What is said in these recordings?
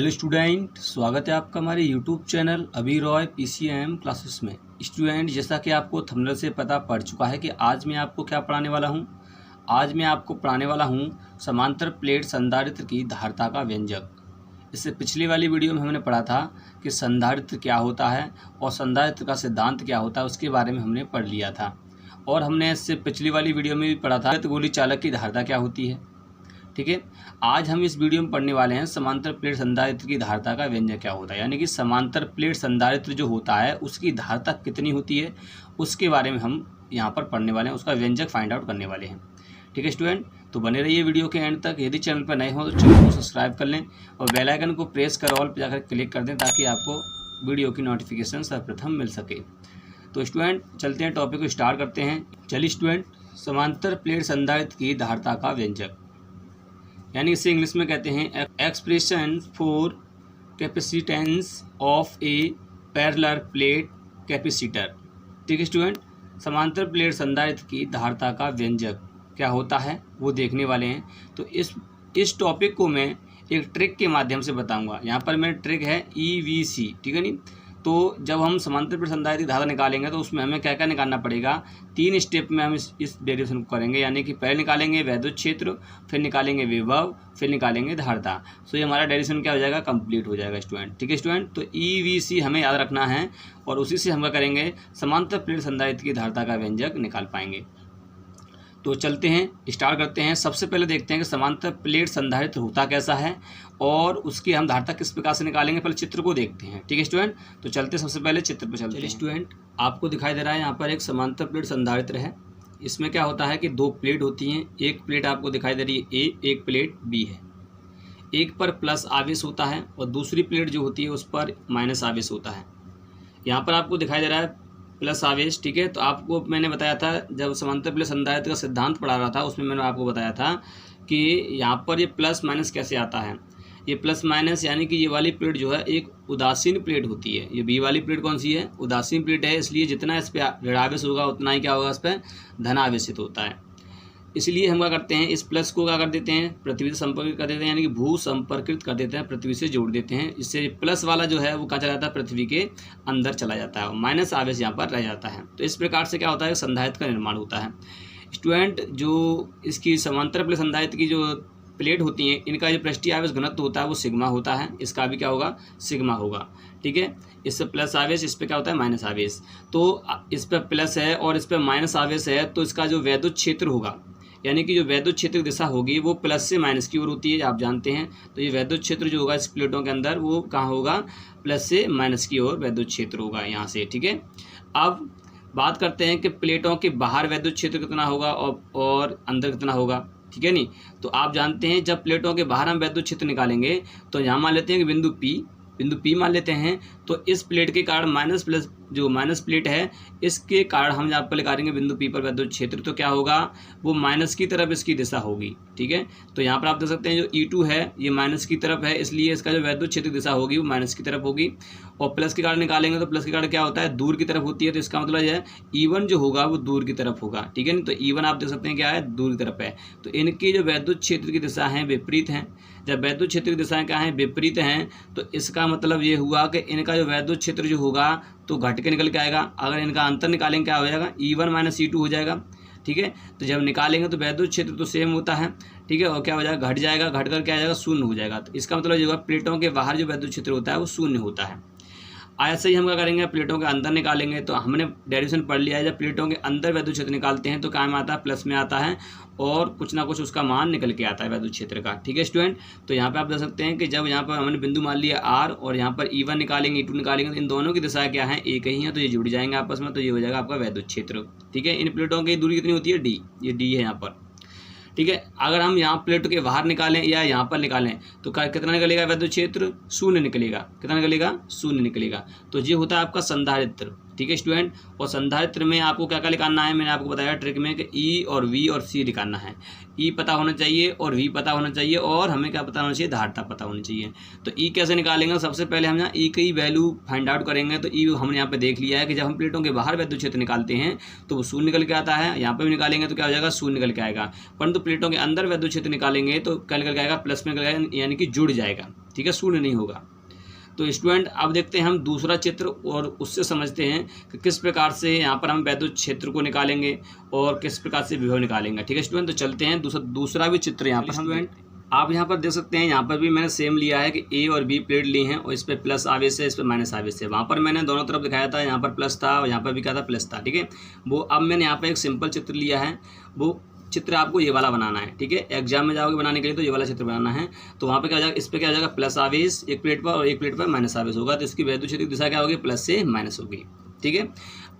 Hello student, स्वागत है आपका हमारे यूट्यूब चैनल अभी रॉय पीसीएम क्लासेस में। स्टूडेंट, जैसा कि आपको थंबनेल से पता पड़ चुका है कि आज मैं आपको क्या पढ़ाने वाला हूं। आज मैं आपको पढ़ाने वाला हूं समांतर प्लेट संधारित्र की धारिता का व्यंजक। इससे पिछली वाली वीडियो में हमने पढ़ा था कि संधारित्र क्या होता है और संधारित्र का सिद्धांत क्या होता है, उसके बारे में हमने पढ़ लिया था। और हमने इससे पिछली वाली वीडियो में भी पढ़ा था गोली चालक की धारिता क्या होती है। ठीक है, आज हम इस वीडियो में पढ़ने वाले हैं समांतर प्लेट संधारित्र की धारिता का व्यंजक क्या होता है, यानी कि समांतर प्लेट संधारित्र जो होता है उसकी धारिता कितनी होती है, उसके बारे में हम यहाँ पर पढ़ने वाले हैं, उसका व्यंजक फाइंड आउट करने वाले हैं। ठीक है स्टूडेंट, तो बने रहिए वीडियो के एंड तक। यदि चैनल पर नए हो तो चैनल को सब्सक्राइब कर लें और बेल आइकन को प्रेस कर ऑल पर जाकर क्लिक कर दें ताकि आपको वीडियो की नोटिफिकेशन सर्वप्रथम मिल सके। तो स्टूडेंट, चलते हैं, टॉपिक को स्टार्ट करते हैं। चलिए स्टूडेंट, समांतर प्लेट संधारित्र की धारिता का व्यंजक, यानी इसे इंग्लिश में कहते हैं expression for capacitance of A parallel plate capacitor. ठीक है स्टूडेंट, समांतर प्लेट संधारित्र की धारिता का व्यंजक क्या होता है वो देखने वाले हैं। तो इस टॉपिक को मैं एक ट्रिक के माध्यम से बताऊंगा। यहाँ पर मेरा ट्रिक है EVC, ठीक है नी। तो जब हम समांतर प्लेट संधारित्र की धारिता निकालेंगे तो उसमें हमें क्या क्या निकालना पड़ेगा, 3 स्टेप में हम इस डेरिवेशन को करेंगे। यानी कि पहले निकालेंगे वैद्युत क्षेत्र, फिर निकालेंगे विभव, फिर निकालेंगे धारिता। सो ये हमारा डेरिवेशन क्या हो जाएगा, कंप्लीट हो जाएगा स्टूडेंट। ठीक है स्टूडेंट, तो EVC हमें याद रखना है और उसी से हम क्या करेंगे, समांतर प्लेट संधारित्र की धारिता का व्यंजक निकाल पाएंगे। तो चलते हैं, स्टार्ट करते हैं। सबसे पहले देखते हैं कि समांतर प्लेट संधारित्र होता कैसा है और उसकी हम धारिता किस प्रकार से निकालेंगे। पहले चित्र को देखते हैं। ठीक है स्टूडेंट, तो चलते सबसे पहले चित्र पर चलते हैं। स्टूडेंट, आपको दिखाई दे रहा है यहाँ पर एक समांतर प्लेट संधारित्र है। इसमें क्या होता है कि 2 प्लेट होती हैं। एक प्लेट आपको दिखाई दे रही है A, एक प्लेट B है। एक पर प्लस आवेश होता है और दूसरी प्लेट जो होती है उस पर माइनस आवेश होता है। यहाँ पर आपको दिखाई दे रहा है प्लस आवेश। ठीक है, तो आपको मैंने बताया था जब समांतर प्लेट संधारित्र का सिद्धांत पढ़ा रहा था उसमें मैंने आपको बताया था कि यहाँ पर ये प्लस माइनस कैसे आता है। ये प्लस माइनस यानी कि ये वाली प्लेट जो है एक उदासीन प्लेट होती है। ये B वाली प्लेट कौन सी है, उदासीन प्लेट है। इसलिए जितना इस पर ऋणावेश होगा उतना ही क्या होगा, इस पर धनावेशित होता है। इसलिए हम क्या करते हैं, इस प्लस को क्या कर देते हैं, पृथ्वी से संपर्कित कर देते हैं, यानी कि भू संपर्कित कर देते हैं, पृथ्वी से जोड़ देते हैं। इससे प्लस वाला जो है वो कहाँ चला जाता है, पृथ्वी के अंदर चला जाता है और माइनस आवेश यहाँ पर रह जाता है। तो इस प्रकार से क्या होता है, संधारित्र का निर्माण होता है। स्टूडेंट, जो इसकी समांतर प्लेट संधारित्र की जो प्लेट होती हैं इनका जो पृष्ठीय आवेश घनत्व होता है वो सिग्मा होता है। इसका भी क्या होगा, सिग्मा होगा। ठीक है, इस पर प्लस आवेश, इस पर क्या होता है, माइनस आवेश। तो इस पर प्लस है और इस पर माइनस आवेश है, तो इसका जो वैद्युत क्षेत्र होगा, यानी कि जो वैद्युत क्षेत्र की दिशा होगी वो प्लस से माइनस की ओर होती है, आप जानते हैं। तो ये वैद्युत क्षेत्र जो होगा इस प्लेटों के अंदर वो कहाँ होगा, प्लस से माइनस की ओर वैद्युत क्षेत्र होगा यहाँ से। ठीक है, अब बात करते हैं कि प्लेटों के बाहर वैद्युत क्षेत्र कितना होगा और अंदर कितना होगा। ठीक है नी, तो आप जानते हैं जब प्लेटों के बाहर हम वैद्युत क्षेत्र निकालेंगे तो यहाँ मान लेते हैं कि बिंदु P मान लेते हैं। तो इस प्लेट के कारण माइनस प्लस जो माइनस प्लेट है इसके कारण हम यहाँ पर निकालेंगे बिंदु P पर वैद्युत क्षेत्र, तो क्या होगा, वो माइनस की तरफ इसकी दिशा होगी। ठीक है, तो यहाँ पर आप देख सकते हैं जो E2 है ये माइनस की तरफ है, इसलिए इसका जो वैद्युत क्षेत्र की दिशा होगी वो माइनस की तरफ होगी। और प्लस के कारण निकालेंगे तो प्लस के कारण क्या होता है, दूर की तरफ होती है। तो इसका मतलब है E1 जो होगा वो दूर की तरफ होगा। ठीक है, तो E1 आप देख सकते हैं क्या है, दूर की तरफ है। तो इनकी जो वैद्युत क्षेत्र की दिशा है विपरीत हैं। जब वैद्युत क्षेत्र की दिशाएं क्या हैं, विपरीत हैं, तो इसका मतलब ये हुआ कि इनका जो वैद्युत क्षेत्र जो होगा तो घट के निकल के आएगा। अगर इनका अंतर निकालेंगे क्या हो जाएगा, E1 माइनस E2 हो जाएगा। ठीक है, तो जब निकालेंगे तो वैद्युत क्षेत्र तो सेम होता है। ठीक है, और क्या हो जाएगा, घट जाएगा, घट कर क्या आ जाएगा, शून्य हो जाएगा। तो इसका मतलब ये होगा प्लेटों के बाहर जो वैद्युत क्षेत्र होता है वो शून्य होता है। ऐसे ही हम क्या करेंगे, प्लेटों के अंदर निकालेंगे। तो हमने डेरिवेशन पढ़ लिया है, जब प्लेटों के अंदर वैद्युत क्षेत्र निकालते हैं तो क्या में आता है, प्लस में आता है और कुछ ना कुछ उसका मान निकल के आता है वैद्युत क्षेत्र का। ठीक है स्टूडेंट, तो यहाँ पे आप देख सकते हैं कि जब यहाँ पर हमने बिंदु मान लिया R और यहाँ पर E1 निकालेंगे, E2 निकालेंगे, तो इन दोनों की दिशा क्या है, एक ही है, तो ये जुड़ जाएंगे आपस में, तो ये हो जाएगा आपका वैद्युत क्षेत्र। ठीक है, इन प्लेटों की दूरी कितनी होती है, D, ये D है यहाँ पर। ठीक है, अगर हम यहाँ प्लेट के बाहर निकालें या यहाँ पर निकालें तो कितना निकलेगा, वैद्युत क्षेत्र शून्य निकलेगा। कितना निकलेगा, शून्य निकलेगा। तो ये होता है आपका संधारित्र। ठीक है स्टूडेंट, और संधारित्र में आपको क्या क्या निकालना है, मैंने आपको बताया ट्रिक में कि E और V और C निकालना है। E पता होना चाहिए और V पता होना चाहिए और हमें क्या पता होना चाहिए, धारिता पता होनी चाहिए। तो E कैसे निकालेंगे, सबसे पहले हम यहाँ E की वैल्यू फाइंड आउट करेंगे। तो E हमने यहाँ पे देख लिया है कि जब हम प्लेटों के बाहर वैद्युत क्षेत्र निकालते हैं तो वो शून्य निकल के आता है। यहाँ पर भी निकालेंगे तो क्या हो जाएगा, शून्य निकल के आएगा। परंतु प्लेटों के अंदर वैद्युत क्षेत्र निकालेंगे तो क्या निकल के आएगा, प्लस में निकल आएगा, यानी कि जुड़ जाएगा। ठीक है, शून्य नहीं होगा। तो स्टूडेंट अब देखते हैं हम दूसरा चित्र और उससे समझते हैं कि किस प्रकार से यहाँ पर हम वैद्युत क्षेत्र को निकालेंगे और किस प्रकार से विभव निकालेंगे। ठीक है स्टूडेंट, तो चलते हैं दूसरा भी चित्र यहाँ पर। स्टूडेंट आप यहाँ पर देख सकते हैं, यहाँ पर भी मैंने सेम लिया है कि ए और बी प्लेट ली हैं और इस पर प्लस आवेश है, इस पर माइनस आवेश है। वहाँ पर मैंने दोनों तरफ दिखाया था, यहाँ पर प्लस था और यहाँ पर भी क्या था, प्लस था। ठीक है, वो अब मैंने यहाँ पर एक सिंपल चित्र लिया है, वो चित्र आपको ये वाला बनाना है। ठीक है, एग्जाम में जाओगे बनाने के लिए तो ये वाला चित्र बनाना है। तो वहाँ पे क्या हो जाएगा, इस पर क्या हो जाएगा, प्लस आवेश एक प्लेट पर और एक प्लेट पर माइनस आवेश होगा, तो इसकी वैद्युत क्षेत्र की दिशा क्या होगी, प्लस से माइनस होगी। ठीक है,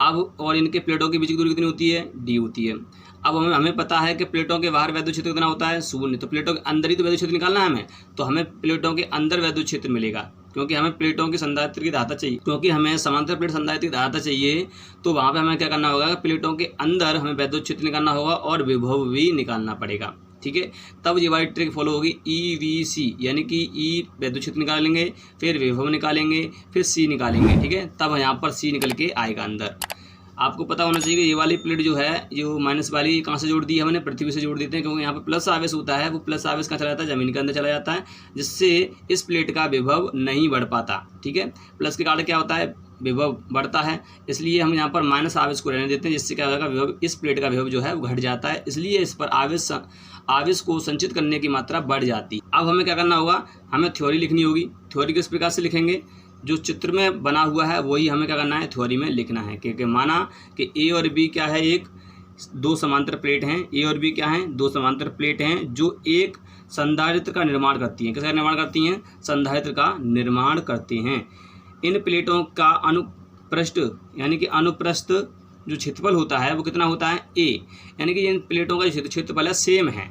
अब और इनके प्लेटों के बीच की दूरी कितनी होती है, डी होती है। अब हमें पता है कि प्लेटों के बाहर वैद्युत क्षेत्र कितना होता है, शून्य। तो प्लेटों के अंदर ही तो वैद्युत क्षेत्र निकालना है हमें, तो हमें प्लेटों के अंदर वैद्युत क्षेत्र मिलेगा, क्योंकि हमें प्लेटों की संधारित्र की धारिता चाहिए, क्योंकि हमें समांतर प्लेट संधारित्र की धारिता चाहिए। तो वहाँ पे हमें क्या करना होगा, प्लेटों के अंदर हमें वैद्युत क्षेत्र निकालना होगा और विभव भी निकालना पड़ेगा। ठीक है, तब ये वाली ट्रिक फॉलो होगी, EVC, यानी कि ई वैद्युत क्षेत्र निकालेंगे, फिर विभव निकालेंगे, फिर C निकालेंगे। ठीक है, तब यहाँ पर C निकल के आएगा अंदर। आपको पता होना चाहिए कि ये वाली प्लेट जो है, जो माइनस वाली कहाँ से जोड़ दी है हमने, पृथ्वी से जोड़ देते हैं, क्योंकि यहाँ पर प्लस आवेश होता है, वो प्लस आवेश कहाँ चला जाता है, जमीन के अंदर चला जाता है, जिससे इस प्लेट का विभव नहीं बढ़ पाता। ठीक है, प्लस के कारण क्या होता है, विभव बढ़ता है, इसलिए हम यहाँ पर माइनस आवेश को रहने देते हैं, जिससे क्या होगा, विभव, इस प्लेट का विभव जो है वो घट जाता है, इसलिए इस पर आवेश को संचित करने की मात्रा बढ़ जाती है। अब हमें क्या करना होगा, हमें थ्योरी लिखनी होगी। थ्योरी किस प्रकार से लिखेंगे, जो चित्र में बना हुआ है वही हमें क्या करना है, थ्योरी में लिखना है। क्योंकि माना कि ए और बी क्या है, एक दो समांतर प्लेट हैं, ए और बी क्या हैं, दो समांतर प्लेट हैं, जो एक संधारित्र का निर्माण करती हैं। किसका निर्माण करती हैं, संधारित्र का निर्माण करते हैं। इन प्लेटों का अनुप्रस्थ यानी कि अनुप्रस्थ जो क्षेत्रफल होता है वो कितना होता है, ए, यानी कि इन प्लेटों का जो क्षेत्रफल है सेम है।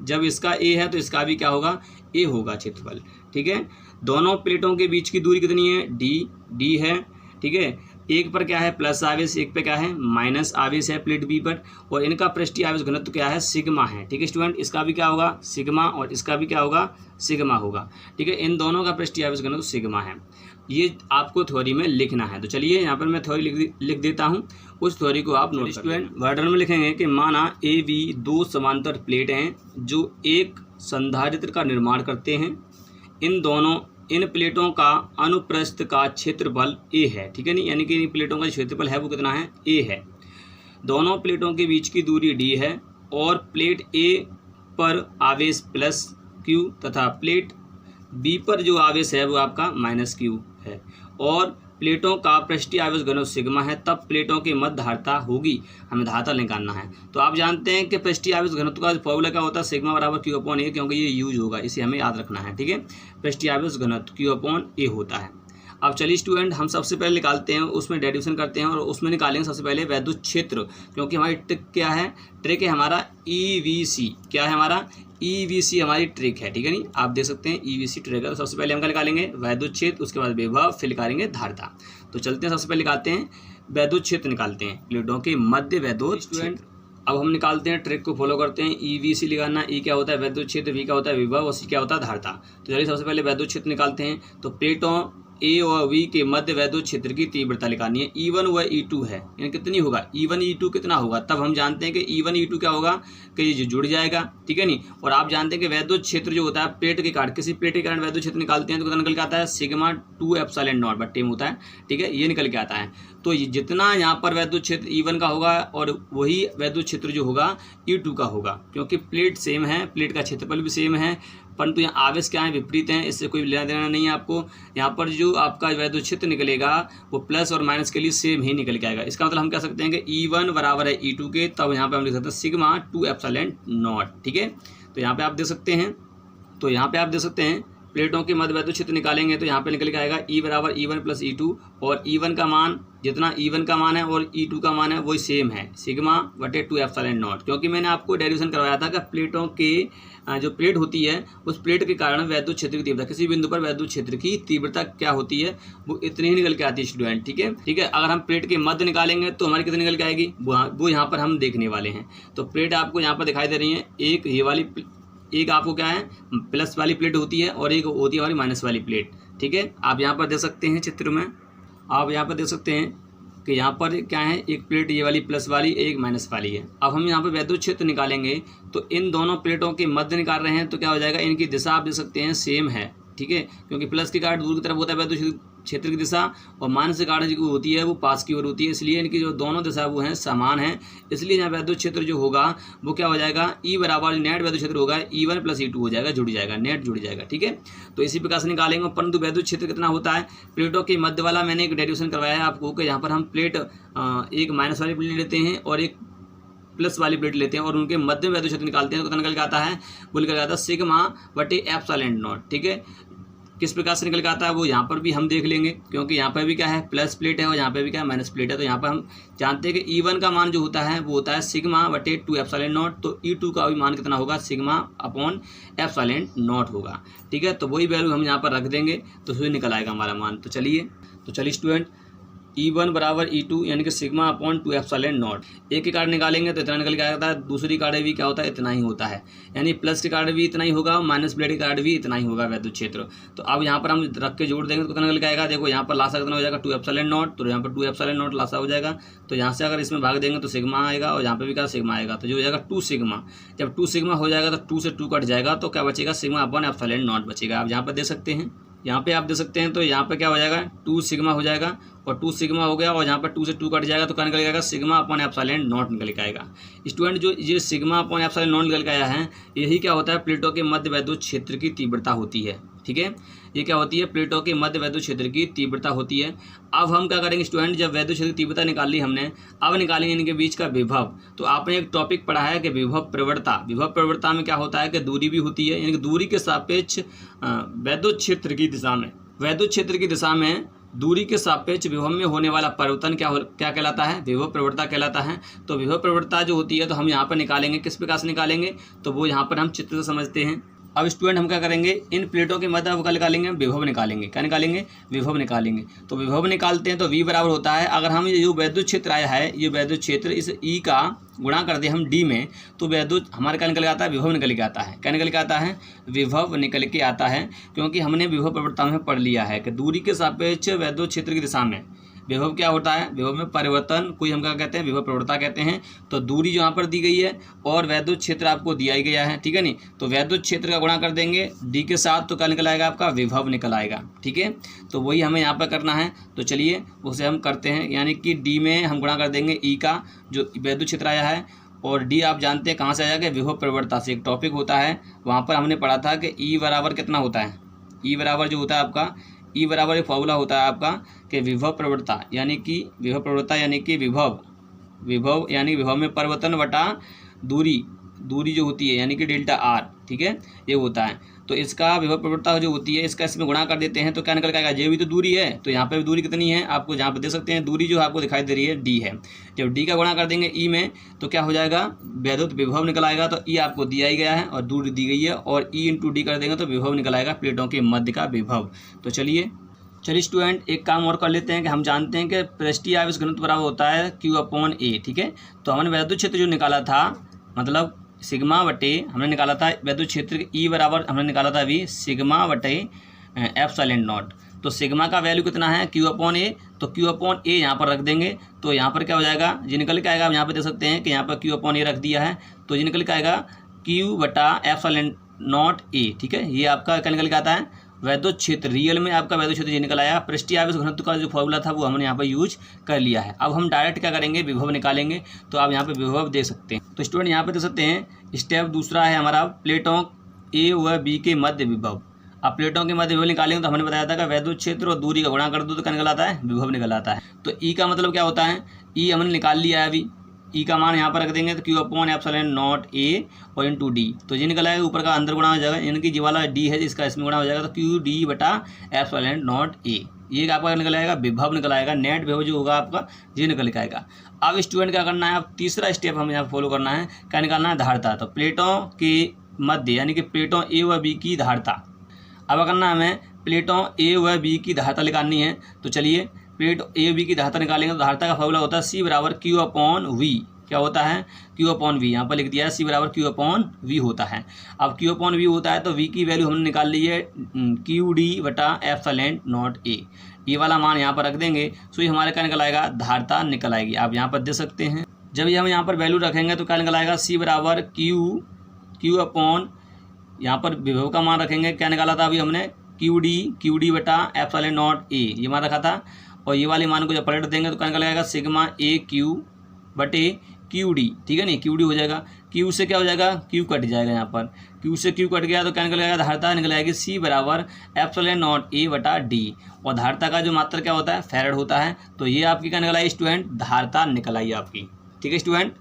जब इसका ए है तो इसका भी क्या होगा, ए होगा क्षेत्रफल। ठीक है, दोनों प्लेटों के बीच की दूरी कितनी है, डी है। ठीक है, एक पर क्या है, प्लस आवेश, एक पे क्या है, माइनस आवेश है प्लेट बी पर, और इनका पृष्ठीय आवेश घनत्व क्या है, सिग्मा है। ठीक है स्टूडेंट, इसका भी क्या होगा, सिग्मा, और इसका भी क्या होगा, सिग्मा होगा। ठीक है, इन दोनों का पृष्ठीय आवेश घनत्व सिग्मा है। ये आपको थ्योरी में लिखना है। तो चलिए यहाँ पर मैं थ्योरी लिख देता हूँ, उस थ्योरी को आप नोट। स्टूडेंट वर्डन में लिखेंगे कि माना ए बी दो समांतर प्लेट हैं जो एक संधारित्र का निर्माण करते हैं। इन प्लेटों का अनुप्रस्थ का क्षेत्रफल ए है। ठीक है नहीं, यानी कि इन प्लेटों का क्षेत्रफल है वो कितना है, ए है। दोनों प्लेटों के बीच की दूरी डी है, और प्लेट ए पर आवेश प्लस क्यू तथा प्लेट बी पर जो आवेश है वो आपका माइनस क्यू है, और प्लेटों का पृष्ठीय आवेश घनत्व सिग्मा है। तब प्लेटों के मध्य धारिता होगी, हमें धारिता निकालना है। तो आप जानते हैं कि पृष्ठीय आवेश घनत्व का फॉर्मूला क्या होता है, सिग्मा बराबर क्यू अपॉन ए, क्योंकि ये यूज होगा, इसे हमें याद रखना है। ठीक है, पृष्ठीय आवेश घनत्व क्यू अपॉन ए होता है। अब चलिए स्टूडेंट, हम सबसे पहले निकालते हैं, उसमें डेरिवेशन करते हैं और उसमें निकालेंगे सबसे पहले वैद्युत क्षेत्र, क्योंकि हमारी ट्रिक क्या है, ट्रिक है हमारा EVC। क्या है हमारा, EVC हमारी ट्रिक है। ठीक है नहीं, आप देख सकते हैं EVC ट्रिक है। तो सबसे पहले हम क्या निकालेंगे, वैद्युत क्षेत्र, उसके बाद विभव, फिर निकालेंगे धारिता। तो चलते हैं, सबसे पहले निकालते हैं वैद्युत क्षेत्र, निकालते हैं प्लेटों के मध्य वैद्युत स्टूडेंट। अब हम निकालते हैं, ट्रिक को फॉलो करते हैं। EVC निकालना, E क्या होता है वैद्युत क्षेत्र, V क्या होता है विभव, और C क्या होता है धारिता। तो चलिए सबसे पहले वैद्युत क्षेत्र निकालते हैं। तो प्लेटों ए और वी के मध्य वैद्युत क्षेत्र की तीव्रता निकालनी है। E1 व E2 है, यानी कितनी होगा, E1 E2 कितना होगा, तब हम जानते हैं कि E1 E2 क्या होगा, कि ये जुड़ जाएगा। ठीक है नहीं, और आप जानते हैं कि वैद्युत क्षेत्र जो होता है प्लेट के कारण, किसी प्लेट के कारण वैद्युत क्षेत्र निकालते हैं तो कितना निकल के आता है, सिग्मा 2 एप्सिलॉन नॉट बटे में होता है। ठीक है, ये निकल के आता है। तो जितना यहाँ पर वैद्युत क्षेत्र E1 का होगा और वही वैद्युत क्षेत्र जो होगा E2 का होगा, क्योंकि प्लेट सेम है, प्लेट का क्षेत्रफल भी सेम है, परंतु यहाँ आवेश क्या है, विपरीत हैं, इससे कोई लेना देना नहीं है आपको। यहाँ पर जो आपका वैद्युत क्षेत्र निकलेगा वो प्लस और माइनस के लिए सेम ही निकल के आएगा। इसका मतलब हम कह सकते हैं कि E1 बराबर है E2 के, तब यहाँ पे हम लिख सकते हैं सिग्मा 2 एप्सिलॉन नॉट। ठीक है, तो यहाँ पे आप देख सकते हैं, प्लेटों के मध्य वैद्युत क्षेत्र निकालेंगे तो यहाँ पे निकल के आएगा E बराबर E1 प्लस E2, और E1 का मान, जितना E1 का मान है और E2 का मान है वही सेम है, सिग्मा बटे 2 एप्सिलॉन नॉट। क्योंकि मैंने आपको डेरिवेशन करवाया था कि प्लेटों के जो प्लेट होती है उस प्लेट के कारण वैद्युत क्षेत्र की तीव्रता, किसी बिंदु पर वैद्युत क्षेत्र की तीव्रता क्या होती है, वो इतनी ही निकल के आती है स्टूडेंट। ठीक है, अगर हम प्लेट के मध्य निकालेंगे तो हमारी कितनी निकल के आएगी, वो यहाँ पर हम देखने वाले हैं। तो प्लेट आपको यहाँ पर दिखाई दे रही है, एक ये वाली, एक आपको क्या है प्लस वाली प्लेट होती है और एक होती है हमारी माइनस वाली प्लेट। ठीक है, आप यहाँ पर देख सकते हैं चित्र में, आप यहाँ पर देख सकते हैं कि यहाँ पर क्या है, एक प्लेट ये वाली प्लस वाली, एक माइनस वाली है। अब हम यहाँ पर वैद्युत क्षेत्र निकालेंगे तो इन दोनों प्लेटों के मध्य निकाल रहे हैं, तो क्या हो जाएगा, इनकी दिशा आप देख सकते हैं सेम है। ठीक है, क्योंकि प्लस की कार्ड दूर की तरफ होता है वैद्युत क्षेत्र की दिशा, और माइनस की कार्ड जो होती है वो पास की ओर होती है, इसलिए इनकी जो दोनों दिशा वो हैं समान हैं, इसलिए यहाँ वैद्युत क्षेत्र जो होगा वो क्या हो जाएगा, ई बराबर नेट वैद्युत क्षेत्र होगा E1 + E2 हो जाएगा, जुड़ जाएगा, नेट जुड़ जाएगा। ठीक है, तो इसी प्रकार से निकालेंगे। परंतु वैद्युत क्षेत्र कितना होता है, प्लेटों के मध्य वाला मैंने एक डेरिवेशन करवाया है आपको कि यहाँ पर हम प्लेट एक माइनस वाली प्लेट लेते हैं और एक प्लस वाली प्लेट लेते हैं और उनके मध्य में वैद्युत क्षेत्र निकालते हैं, तो कितना निकल के आता है, वो निकल के आता है σ/ε0। ठीक है, किस प्रकार से निकल के आता है वो यहाँ पर भी हम देख लेंगे, क्योंकि यहाँ पर भी क्या है, प्लस प्लेट है और यहाँ पर भी क्या है, माइनस प्लेट है। तो यहाँ पर हम जानते हैं कि E1 का मान जो होता है वो होता है σ/2ε0, तो E2 का भी मान कितना होगा, σ/ε0 होगा। ठीक है, तो वही वैल्यू हम यहाँ पर रख देंगे तो फिर निकल आएगा हमारा मान। तो चलिए स्टूडेंट, E1 = E2 यानी कि σ/2ε0। एक की कार्ड निकालेंगे तो इतना निकल के आता है, दूसरी कार्ड भी क्या होता है, इतना ही होता है, यानी प्लस की कार्ड भी इतना ही होगा, माइनस प्लेट की कार्ड भी इतना ही होगा वैद्युत क्षेत्र। तो अब यहाँ पर हम रख के जोड़ देंगे तो कितना निकल के आएगा, देखो यहाँ पर लासा कितना हो जाएगा, 2ε0, तो यहाँ पर 2ε0 लासा हो जाएगा। तो यहाँ से अगर इसमें भाग देंगे तो सिग्मा आएगा और यहाँ पर भी क्या सिग्मा आएगा, तो जो हो जाएगा 2 सिग्मा। जब 2 सिग्मा हो जाएगा तो 2 से 2 कट जाएगा, तो क्या बचेगा, σ/ε0 बचेगा। आप यहाँ पर दे सकते हैं, यहाँ पे आप दे सकते हैं, तो यहाँ पे क्या हो जाएगा, 2 सिग्मा हो जाएगा, और 2 सिग्मा हो गया और यहाँ पर 2 से 2 कट जाएगा, तो क्या निकल जाएगा, σ/ε0 निकल के आएगा। स्टूडेंट, जो ये σ/ε0 निकल के आया है, यही क्या होता है, प्लेटों के मध्य वैद्युत क्षेत्र की तीव्रता होती है। ठीक है, ये क्या होती है, प्लेटों के मध्य वैद्युत क्षेत्र की तीव्रता होती है। अब हम क्या करेंगे स्टूडेंट, जब वैद्युत क्षेत्र की तीव्रता निकाल ली हमने, अब निकालेंगे इनके बीच का विभव। तो आपने एक टॉपिक पढ़ा है कि विभव प्रवणता। विभव प्रवणता में क्या होता है कि दूरी भी होती है, यानी कि दूरी के सापेक्ष वैद्युत क्षेत्र की दिशा में दूरी के सापेक्ष विभव में होने वाला परिवर्तन क्या कहलाता है, विभव प्रवणता कहलाता है। तो विभव प्रवणता जो होती है तो हम यहाँ पर निकालेंगे, किस प्रकार से निकालेंगे, तो वो यहाँ पर हम चित्र से समझते हैं। अब स्टूडेंट हम क्या करेंगे, इन प्लेटों के मध्य का निकालेंगे, विभव निकालेंगे। क्या निकालेंगे, विभव निकालेंगे। तो विभव निकालते हैं तो V बराबर होता है, अगर हम ये जो वैद्युत क्षेत्र आया है, ये वैद्युत क्षेत्र इस E का गुणा कर दें हम D में, तो वैद्युत हमारे क्या निकल के आता है, विभव निकल के आता है। क्या निकल के आता है, विभव निकल के आता है, क्योंकि हमने विभव प्रवणता में पढ़ लिया है कि दूरी के सापेक्ष वैद्युत क्षेत्र की दिशा में विभव क्या होता है, विभव में परिवर्तन कोई हम क्या कहते हैं, विभव प्रवणता कहते हैं। तो दूरी जो यहाँ पर दी गई है और वैद्युत क्षेत्र आपको दिया ही गया है, ठीक है नहीं, तो वैद्युत क्षेत्र का गुणा कर देंगे D के साथ, तो क्या निकल आएगा, आपका विभव निकल आएगा। ठीक है, तो वही हमें यहाँ पर करना है। तो चलिए उसे हम करते हैं, यानी कि D में हम गुणा कर देंगे E का जो वैद्युत क्षेत्र आया है, और D आप जानते हैं कहाँ से आया, कि विभव प्रवणता से। एक टॉपिक होता है वहाँ पर हमने पढ़ा था कि E बराबर कितना होता है, E बराबर जो होता है आपका, E बराबर एक फॉर्मूला होता है आपका कि विभव प्रवणता यानी कि विभव यानी विभव में परिवर्तन बटा दूरी जो होती है, यानी कि डेल्टा R। ठीक है, ये होता है। तो इसका विभव प्रवणता जो होती है, इसका इसमें गुणा कर देते हैं तो क्या निकल के आएगा, ये भी तो दूरी है, तो यहाँ पे भी दूरी कितनी है आपको यहाँ पे दे सकते हैं, दूरी जो आपको दिखाई दे रही है D है। जब D का गुणा कर देंगे E में तो क्या हो जाएगा, वैद्युत विभव निकल आएगा। तो E आपको दिया ही गया है और दूरी दी गई है, और E × D कर देंगे तो विभव निकल आएगा, प्लेटों के मध्य का विभव। तो चलिए स्टूडेंट, एक काम और कर लेते हैं कि हम जानते हैं कि पृष्ठीय आवेश घनत्व बराबर होता है Q/A। ठीक है, तो हमने वैद्युत क्षेत्र जो निकाला था, मतलब सिग्मा बटे हमने निकाला था वैद्युत क्षेत्र E बराबर हमने निकाला था अभी σ/ε0। तो सिग्मा का वैल्यू कितना है, Q/A, तो Q/A यहाँ पर रख देंगे, तो यहाँ पर क्या हो जाएगा, ये निकल के आएगा। आप यहाँ पर देख सकते हैं कि यहाँ पर Q/A रख दिया है, तो ये निकल के आएगा Q/ε0A। ठीक है, ये आपका क्या निकल के आता है, वैद्युत क्षेत्र। रियल में आपका वैद्युत क्षेत्र ये निकल आया। पृष्ठीय आवेश घनत्व का जो फॉर्मूला था वो हमने यहाँ पर यूज कर लिया है। अब हम डायरेक्ट क्या करेंगे, विभव निकालेंगे। तो आप यहाँ पे विभव दे सकते हैं। तो स्टूडेंट यहाँ पे दे सकते हैं, स्टेप दूसरा है हमारा प्लेटों A व B के मध्य विभव। अब प्लेटों के मध्य विभव निकालेंगे तो हमने बताया था कि वैद्युत क्षेत्र और दूरी का गुणा कर दो तो क्या निकल आता है, विभव निकल आता है। तो E का मतलब क्या होता है, E हमने निकाल लिया है अभी, E का मान यहाँ पर रख देंगे तो Q/ε0A और इंटू D, तो ये निकल आएगा, ऊपर का अंदर गुणा हो जाएगा, यानी कि जी वाला D है इसका इसमें गुणा हो जाएगा, तो QD/ε0A। ये आपका निकल आएगा, विभव निकल आएगा, नेट विभव जो होगा आपका ये निकल के आएगा। अब स्टूडेंट क्या करना है, अब तीसरा स्टेप हमें यहाँ फॉलो करना है, क्या निकालना है, धारता। तो प्लेटों के मध्य यानी कि प्लेटों A व B की धारता। अब करना हमें प्लेटों A व B की धारता निकालनी है। तो चलिए प्लेट A B की धारता निकालेंगे। तो धारता का फॉर्मूला होता है C बराबर Q/V। क्या होता है, Q/V, यहाँ पर लिख दिया है C बराबर Q/V होता है। अब Q/V होता है तो V की वैल्यू हमने निकाल ली है QD/ε0A। ये वाला मान यहाँ पर रख देंगे, सो ये हमारे क्या निकल आएगा, धारता निकल आएगी। आप यहाँ पर दे सकते हैं। जब ये हम यहाँ पर वैल्यू रखेंगे तो क्या निकल आएगा, C बराबर Q यहाँ पर विभव का मान रखेंगे, क्या निकाला था अभी हमने क्यू डी बटा एप्सिलॉन नॉट ए, ये मान रखा था। और ये वाले मान को जब पलट देंगे तो क्या निकल आएगा, सिग्मा ए क्यू बटे क्यू डी, ठीक है नहीं, क्यू डी हो जाएगा। क्यू से क्या हो जाएगा, क्यू कट जाएगा यहाँ पर, क्यू से क्यू कट गया तो क्या निकल आएगा, धारिता निकल आएगी सी बराबर एप्सिलॉन नॉट ए बटा डी। और धारिता का जो मात्रा क्या होता है, फैराड होता है। तो ये आपकी क्या निकल आई स्टूडेंट, धारिता निकल आई आपकी। ठीक है स्टूडेंट,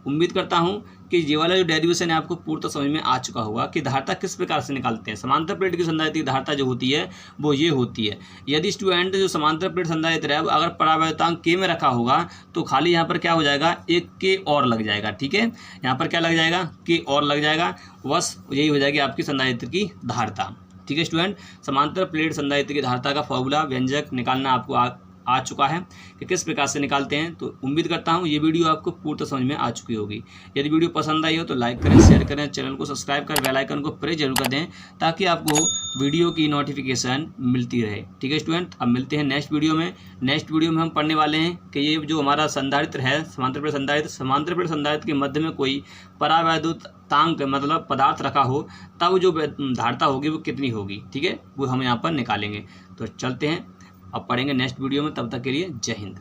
उम्मीद करता हूँ कि ये वाला जो डेरिवेशन है आपको पूर्णतः समझ में आ चुका होगा कि धारिता किस प्रकार से निकालते हैं। समांतर प्लेट की संधारित्र धारिता जो होती है वो ये होती है। यदि स्टूडेंट जो समांतर प्लेट संधारित्र है अगर परावैद्युतांक के में रखा होगा तो खाली यहाँ पर क्या हो जाएगा, एक के और लग जाएगा। ठीक है, यहाँ पर क्या लग जाएगा, के और लग जाएगा, बस यही हो जाएगी आपकी संधारित्र की धारिता। ठीक है स्टूडेंट, समांतर प्लेट संधारित्र की धारिता का फॉर्मूला व्यंजक निकालना आपको आ चुका है कि किस प्रकार से निकालते हैं। तो उम्मीद करता हूं ये वीडियो आपको पूर्णतः समझ में आ चुकी होगी। यदि वीडियो पसंद आई हो तो लाइक करें, शेयर करें, चैनल को सब्सक्राइब कर बेल आइकन को प्रेस जरूर कर दें ताकि आपको वीडियो की नोटिफिकेशन मिलती रहे। ठीक है स्टूडेंट, अब मिलते हैं नेक्स्ट वीडियो में। नेक्स्ट वीडियो में हम पढ़ने वाले हैं कि ये जो हमारा संधारित्र है समांतर प्लेट संधारित्र के मध्य में कोई परावैद्युतांक मतलब पदार्थ रखा हो तब जो धारिता होगी वो कितनी होगी। ठीक है, वो हम यहाँ पर निकालेंगे। तो चलते हैं, अब पढ़ेंगे नेक्स्ट वीडियो में। तब तक के लिए जय हिंद।